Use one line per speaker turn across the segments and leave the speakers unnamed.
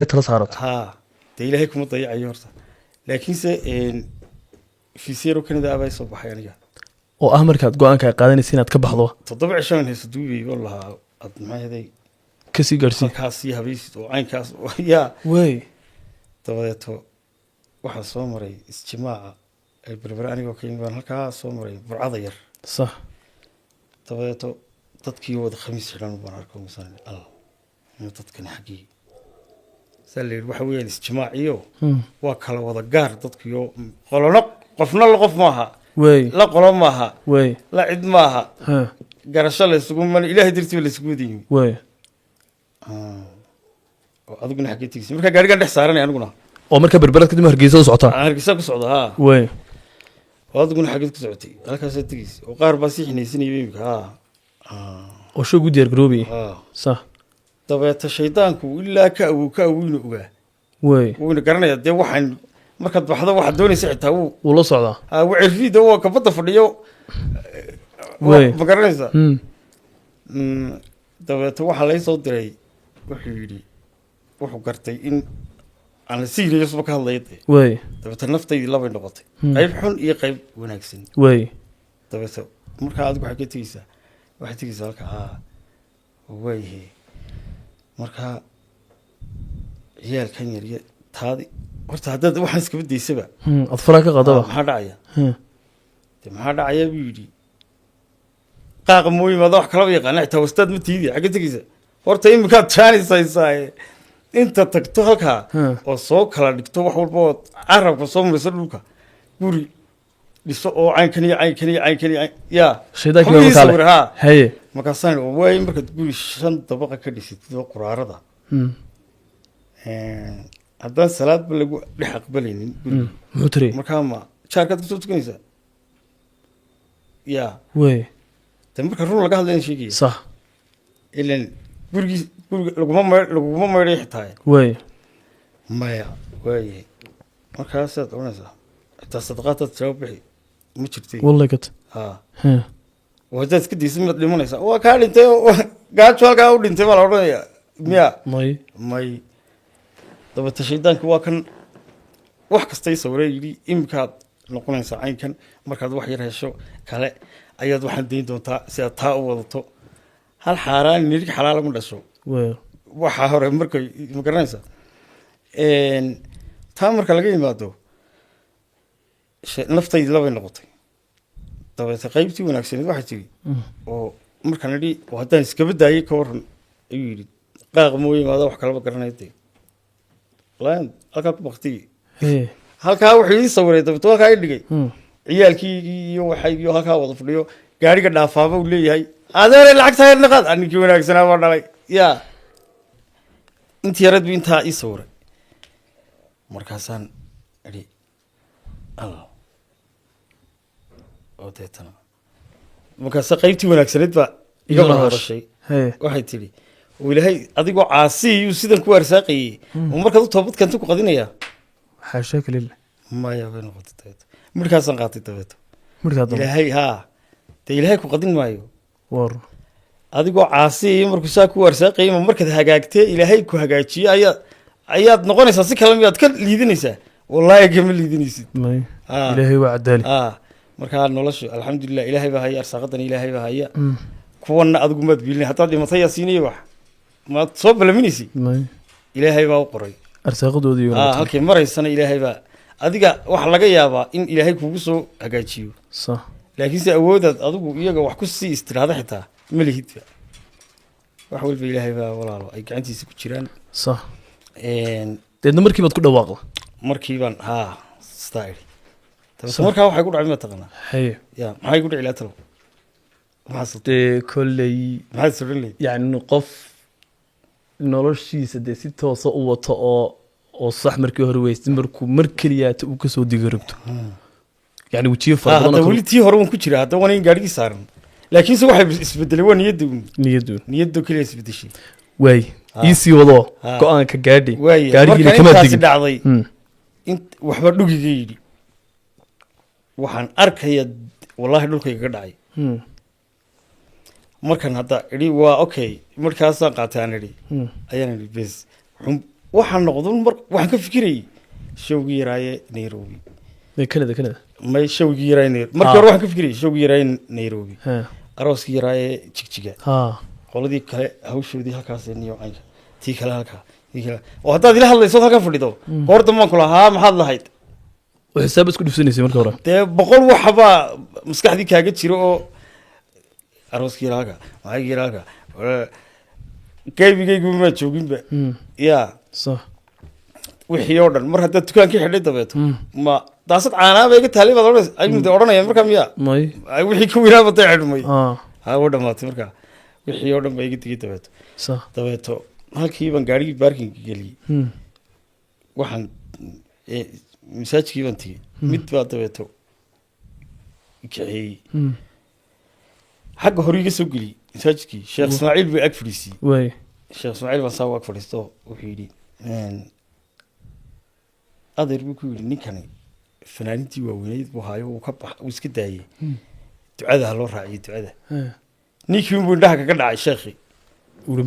tala saarato
ها دي إلهي كم ضيع يورث لكن س في سيرو كندا أبي صباح يعني
oo ah markaad go'aanka qaadanaysa inaad ka baxdo
تضبع عشان هيسدوبي والله ما هذي
ka sii gaarsiin
كاسي هبيس وعين كاس يا
way
dabadeeto waxaa soo maray isjimaaca ay berber anigoo ka yimid baan halkaa soo maray burcada yar
sax
dabadeeto dadkii wada khamiis xidhan baan arko misaan al dadkani xaggii saa la yidhi waxa weeyaan isjimaaciyo waa kala wada gaar dadkiyo qolona qofna la qof maaha
way
la qolo maaha
way
la cid maaha
ha
garasho la isugu man ilaahay dartiiba la isugu wadayimi
way
oo adiguna xaggee tegeysa markaa gaarigaan dhex saaranay aniguna
oo marka berberad kadib hargeysa u socotaa
hargeysa ku socda haa
way
oo adiguna xaggeed ku socotay halkaasoo tegeysa oo qaar baa sii xinaysanayay imika
oo shoo u diyaar garoobay sax
dabeeta shaydaanku ilaa ka awowna ogaa
way
wuuna garanayaa dee waxaan markaad baxdo waxaad doonaysa xitaa
wuu la socdaa
wacirriida waa kabadda fadhiyo ma garanaysaa dabeeta waxaa lay soo diray wuxuu yidhi wuxuu gartay in aan la siiriyasba ka hadlaya dee
way
dabeeta naftaydii labay noqotay qayb xun iyo qayb wanaagsan
way
dabeeta markaa adigu waxay ka tegeysaa waxay tegeysaa halka waayahe markaa ciyaalkan yar iyo taadi horta haddaad waxaan iskaba daysaba
ad faraa ka qadaba
maxaa dhacaya dee maxaa dhacaya buu yidhi qaaqa moo yimaada wax kalaba yaqaana xitaa wastaad ma tiidi xagga tegeysa horta iminkaad jaanisaysaa inta tagto halkaa oo soo kala dhigto wax walba oo carabka soo mariso dhulka guri dhiso oo caynkan iyo caynkan iyo caynkan iyo yaa
shaydaanka
ha
haye
markaasaan waay markaad guri 5 dabaqa ka dhisatid oo quraarada haddaan salaadba lagu dhex aqbalaynin
muxuu tiri
markaa ma jaarkaad kusoo tukanaysaa yaa
way
de marka run laga hadlayna sheegaya
sax
ilan guriga laguma maydhay xitaa
way
maya waayahay markaasaad oranaysaa xitaa sadaqaadaad jawaab bixi ma jirtay
wallahi kat
haddaad iska daysa miyaad dhimanaysaa waa kaa dhintay gaajo halkaa u dhintay baa la odhanayaa miya may dabeeta shaydaanka waa kan wax kastay sawiree yidhi iminkaad noqonaysaa caynkan markaad wax yar hesho kale ayaad waxaan dayn doontaa si aad taa u wadato hal xaaraan nirig xalaala ma dhasho waxaa hore markay ma garanaysaa taa marka laga yimaado naftaydii labay noqotay dabeeta qaybtii wanaagsaneed waxay tiri oo markaan idhi haddaan iskaba daayay ka waran ayuu yidhi qaaqa moo yimaada wax kalaba garanaya dee lan halkaa ku baktiy halkaa wuxuu ii sawiray dabeeto halkaa i dhigay ciyaalkiigii iyo waxaygiiyo halkaa wada fadhiyo gaariga dhaafaaba uu leeyahay adeere lacagtaa yar naqaad ninkii wanaagsanaa baa dhalay yaa intii yareed bu intaa ii sawiray markaasaan idhi oo deetana markaasa qaybtii wanaagsaneed baa iga mahadashay waxay tidhi oo ilaahay adigoo caasiyuu sidan ku arsaaqayey oo markaad u toobadkanta ku qadinayaa
xaashaa kalila
maya bay noqotay dabeeto midhkaasaan qaatay dabeeto ilaahay haa dee ilaahay ku qadin maayo
war
adigoo caasiyay markuu saa ku arsaaqayay ma markaad hagaagtee ilaahay ku hagaajiye ayaad noqonaysaa si kale miyaad ka liidinaysaa wallaahi kama liidinaysid
ilaahay waa cadaali
markaa noloshu alxamdulilah ilaahay baa haya arsaaqadana ilaahay baa haya kuwanna adigu maad biilinay haddaad dhimatay yaa siinaya wax maad soo balaminaysi ilaahay baa u qoray
arsaaqadoodii
halkay maraysana ilaahay baa adiga waxa laga yaabaa in ilaahay kugu soo hagaajiyo
sax
laakiinse awoodaad adigu iyaga wax ku sii istiraada xitaa ma lihidba wax walba ilaahay baa walaalo ay gacantiisa ku jiraan
sax deedna markii baad ku dhawaaqda
markii baan sidaa idhi dabeete markaa waxay ku dhacay ma taqaanaa
haye
ya maxay ku dhici lahaa talo
dee kolley
maxaad soran leyd
yacni qof noloshiisa dee si toosa u wato oo sax markii hore weystay markuu mar keliyaata uu kasoo diga rabto yani wejiyo fara badan
weli tii hore waan ku jira hadda waan in gaarigii saaran laakiinse waxay isbedelay waa niyadda keliya isbedeshay
waay iisii wadoo go-aanka gaadhi gaarigiina kama digin
dhacday waxba dhugiga yidhi waxaan arkaya wallaahi dhulkayga ka dhacay markan hadda idhi waa okay markaasaan qaatay aan idhi ayaan idhi bes waxaan noqdun mar waxaan ka fikirayay showgii yaraaye Nairobi
Canada
may showgii yaraaye Nairobi markii hore waxaan ka fikirayay showgii yaraaye Nairobi arooskii yaraaye Jigjiga qoladii kale hawshoodii halkaas niyo aynka tii kale halkaa oo haddaad ila hadlayso halka fadhido goor dambe aan kula haa maxaad lahayd
وحساب اسكو دفسنيسي marka hore
dee boqol waxba maskaxdii kaaga jiro oo arooskii yaraaga waxay yaraaga qaybigaygu ma jooginba yaa
صح
wixii oo dhan mar hadda dukaankii xidhay dabeeto ma daasad caanaaba iga taali baad oranaysa ay mid oranayaan marka miya
may
wixii ku wiraa batay xidhmay ha u dhamaatay marka wixii oo dhan ba iga digay dabeeto
صح
dabeeto halkii baan gaarigii parking geliyay waxaan masaajkii baan tegey mid baa dabeeto kaxeeyey xagga hore iga soo geliyey masaajkii sheekh ismaaciil bay ag fadhiisiyey
way
sheekh ismaaciil baan saa ag fadhiisto wuxuu yidhi adeer buu ku yidhi ninkani fanaanintii waaweyneyd buu haayo uu ka bax uu iska daayey ducada ha loo raaciyey ducada ninkii unbuu indhaha kaga dhacay sheekhii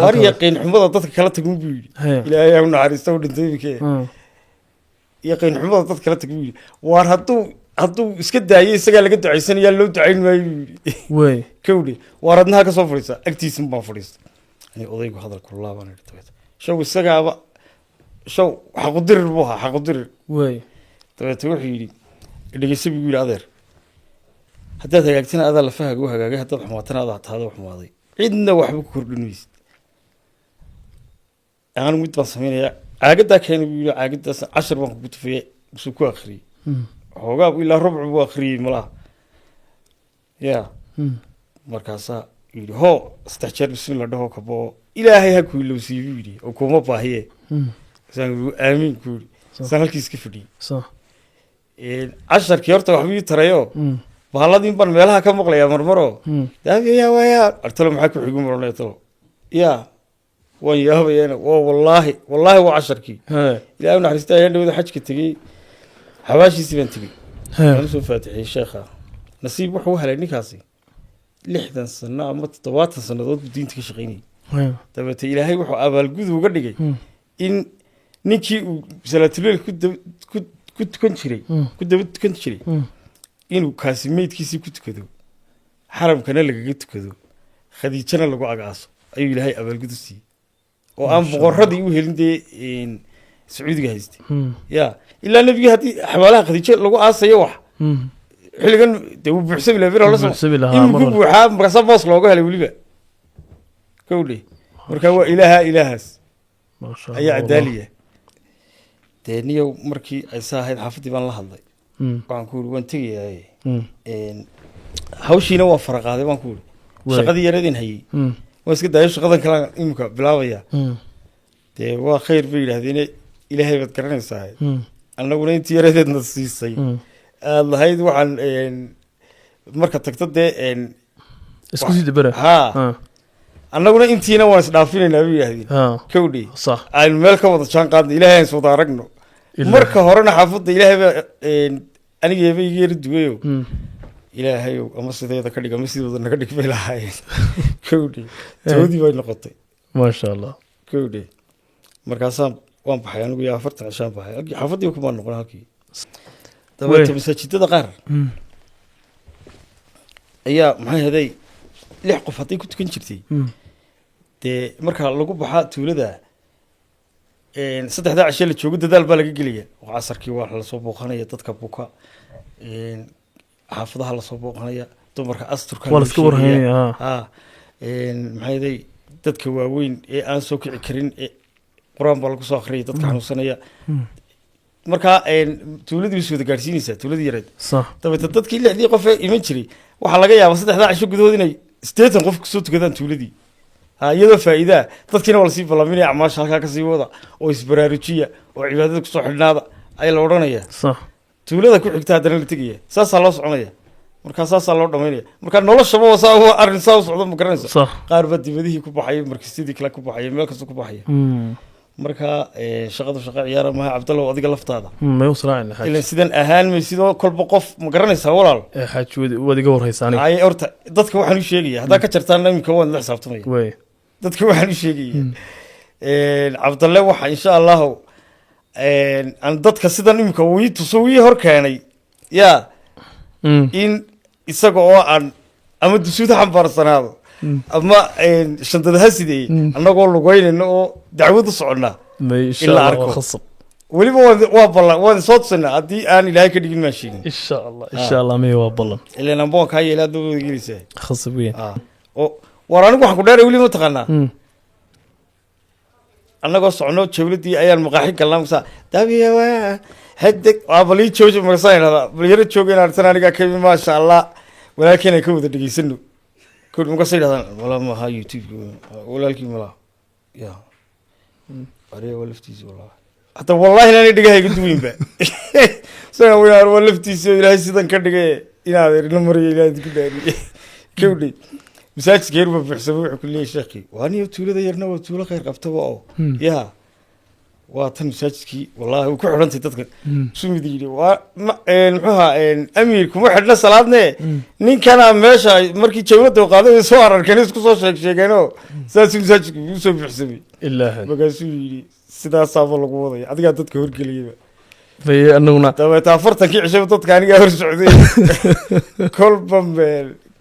waar yaqiin xumada dadka kala tagun buu yidhi ilaahay ha u naxariista u dhintay imikee yaqiin xumada dadka kala tagun buu yidhi waar hadduu iska daayey isagaa laga ducaysanayaa loo ducayn maayo buu yidhi
way
kawdhe waar adnaha ka soo fadhiisa agtiisan baan fadhiista ani odaygu hadalku laabaan idhi dabeeto show isagaaba show xaqudirir buu ahaa xaqudirir
way
dabeeto wuxuu yidhi dhegeysa buu yidhi adeer haddaad hagaagtana adaa lafahaaga u hagaagay haddaad xumaatana adaa taada u xumaaday cidna waxba ku kordhin maysid anigu mid baan samaynayaa caagadaa keena buu yidhi caagadaas 10 baan ku tufayay musuu ku akhriyey xoogaa ilaa rubcu buu akhriyey malaha yaa markaasaa yidhi hoo 3 jeer bismillah dhaho kabo ilaahay ha ku ilowsiiyo buu yidhi oo kuma baahiye saan aamin ku yidhi saan halkiis ka fadhiyey
صح
10kii horta waxba ii tarayo bahaaladii baan meelaha ka maqlayaa marmaro daabiyaa wayaa artalo maxaa ku xigu marnay talo yaa waan yaabayeen oo wallaahi waa 10kii ilaahay naxariista ayaan dhawada xajka tagay xawaashiisii baan tagay waan soo faatixay sheekha nasiib wuxuu helay ninkaasi 60 sano ama 70 sanadood buu diinta ka shaqeynayay dabeete ilaahay wuxuu abaalgud uga dhigay in ninkii uu salaatuleel ku tukan jiray ku daba tukan jiray inuu kaasi meydkiisii ku tukado xaramkana lagaga tukado khadiijana lagu agaaso ayuu ilaahay abaalgud u siiyey oo aan boqoradii u helin dee sacuudiga haystay yaa ilaa nebigii haddii xabaalaha khadiijo lagu aasayo wax xilligan dee wuu buuxsami lahaa inuu ku buuxaa markaasa boos looga helay weliba kowdhe marka waa ilaahaas ayaa cadaaliya dee niyow markii ay saa ahayd xaafaddii baan la hadlay waxaan ku yidhi waan tegayaa hawshiina waan faraqaaday baan ku yidhi shaqadii yaradin hayey waan iska daayo shaqadan kalaan imika bilaabaya dee waa khayr bay yidhaahdeen ilaahay baad garanaysaa annaguna intii yaradeedna siisay aad lahayd waxaan marka tagto dee
isku sii dabara
haa annaguna intiina waan isdhaafinaynaa bay yidhaahdeen kowdhe aynu meel ka wada jaan qaadna ilaahay aan iswada aragno marka horena xaafadda ilaahay baa anigeeba iga yara duwayo ilaahayow ama sideeda ka dhig ama sidooda naga dhig bay lahaayeen kowdhe toodii bay noqotay
maasha allah
kowdhe markaasaan waan baxay anigu yaa 40 cishaan baxay xaafaddii kumaan noqon halkii dabeeto masaajidada qaar ayaa maxay haday 6 qof hadday ku tukan jirtay dee marka lagu baxaa tuulada 3 cisho la joogo dadaal baa laga gelaya oo casarkii waa la soo booqanaya dadka buka xaafadaha la soo booqanaya dumarka asturka
wala iska warhaynaya
maxay haday dadka waaweyn ee aan soo kici karin quraan baa lagu soo akhriyay dadka xanuunsanaya marka tuuladii soo gaarsiinaysa tuuladii yareed dabeetana dadkii 6 qof ee iman jiray waxa laga yaabaa 3 cisho gudahood inay 80 qof ku soo tukadaan tuuladii iyadoo faa'iida dadkiina wala sii balaaminaya acmaasha halkaa ka sii wada oo isbaraarujiya oo cibaadada ku soo xidhnaada ay la odhanaya tuulada ku xigta haddana la tegaya saasaa loo soconaya markaa saasaa loo dhamaynaya markaa noloshaba waa arrin saa u socdo ma garanaysa qaar baa dibadihii ku baxaya markiisyadii kale ku baxaya meel kasta ku baxaya markaa shaqadu shaqa ciyaara maaha cabdallow adiga laftaada ilan sidan ahaan may sidoo kolba qof ma garanaysaa walaal
waad iga warhaysaa
ay horta dadka waxaan u sheegaya haddaa ka jartaan imika waan la xisaabtamaya dadka waxaan u sheegaya cabdalle waxa insha allahu aan dadka sidan imika wii tuso wii hor keenay yaa in isaga oo aan ama dusuud xambaarsanaado ama shandada ha sideeyey annagoo lugeynayna oo dacwad u soconnaa
ilaa arko khasab
weliba waa ballan waan soo tusinaa haddii aan ilaahay ka dhigin maan sheegin
insha allah may waa ballan
ilaan amboon kaa yeelaa dabada gelaysaa
khasab weyn
oo war anigu waxaan ku dheeray weli ma taqaanaa annagoo socono jawladii ayaan maqaaxi galnaa masaa dabiya waa hadeg waa balii jooji marsan idhahdaa balyaro jooga inaan artan anigaa kami maasha allah walaalkeen ay ka wada dhegeysano kul makasa idhahdaan walaa maaha youtube walaalkii malaha ya ariga waa laftiisi wallahi hata wallahi inaanay dhegahayga duwinba isaga winaar waa laftiisi oo ilaahay sidan ka dhigay inaad erina mariyo ilaahay ku dhaariye kawdhay masaajidka yar baa buuxsamay wuxuu ku leeyahay sheekhi waa niyo tuulada yarna waa tuulo khayr qabtaba oo yaa waa tan masaajidkii wallahi uu ku xidhantay dadka sumid yidhi waa muxuuha amiir kuma xidhna salaadne ninkana meesha markii jawladda qaaday soo ararkeen isku soo sheegeenoo saasuu masaajidka ugu soo buuxsamay markaasuu yidhi sidaasaaba lagu wadaya adigaa dadka horgeliyaba
anaguna
dabeeta 40kii cisho dadka anigaa hor socday kolba meel